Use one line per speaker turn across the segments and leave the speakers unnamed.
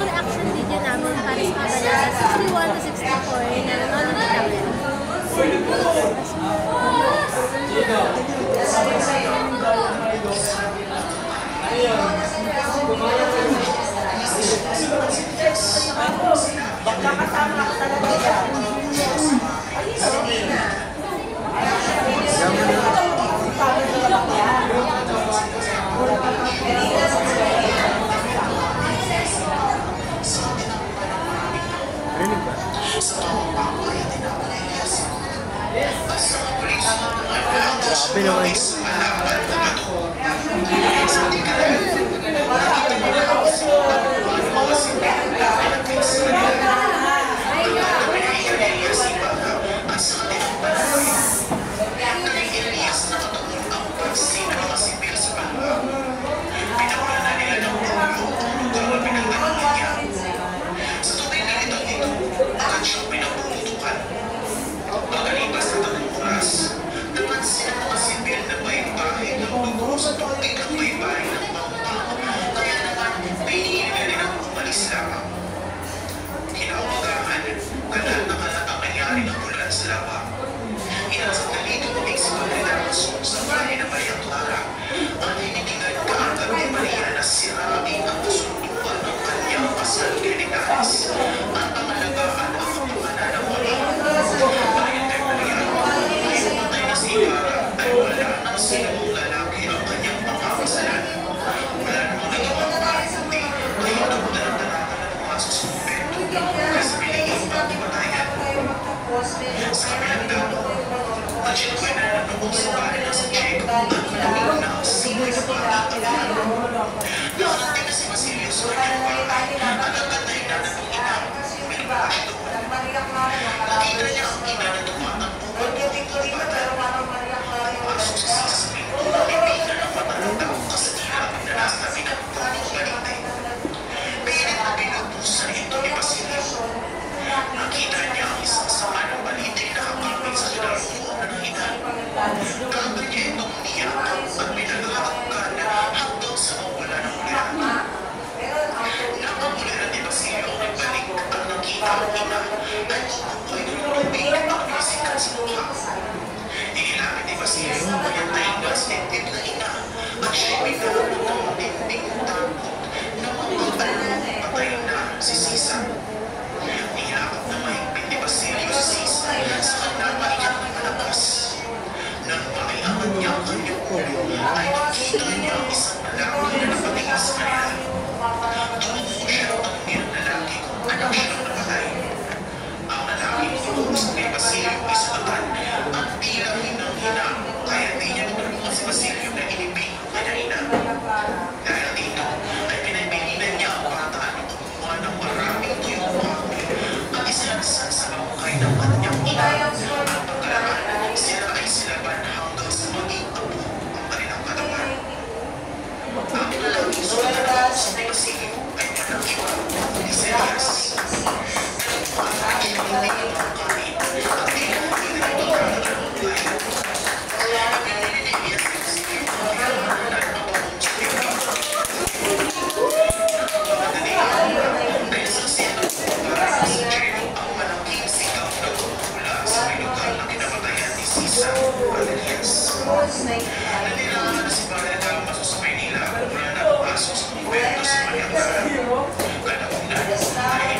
yung reaction video namin para sa kabala 61 to 64 na nanonood namin.
Baka kasama ka talaga yan.
Rinig ba? Grabe naman.
Yes.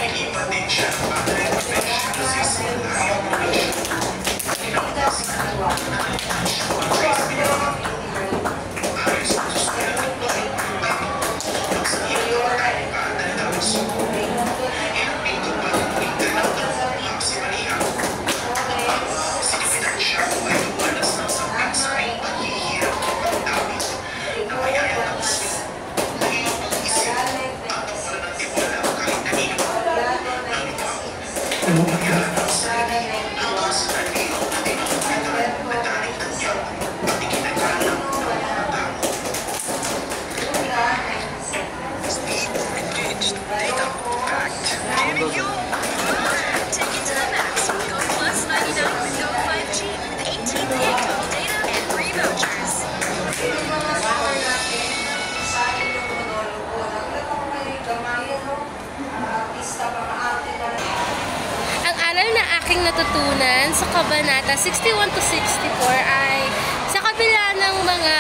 aking natutunan sa Kabanata 61 to 64 ay sa kabila ng mga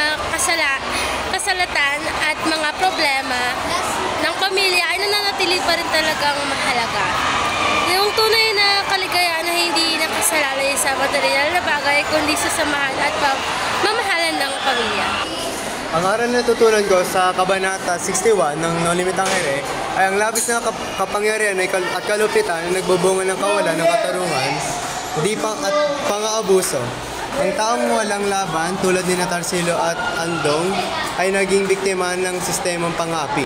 kasalatan at mga problema ng pamilya ay nananatili pa rin talagang mahalaga. Yung tunay na kaligayahan na hindi nakasalalay sa material na bagay kundi sa samahan at mamahalan ng pamilya.
Ang aral na natutunan ko sa Kabanata 61 ng No Limitang Ere ay ang labis na kapangyarihan at kalupitan na nagbubunga ng kawalan ng katarungan, at pang-aabuso. Ang taong walang laban tulad ni Tarsilo at Andong ay naging biktima ng sistemang pang-api.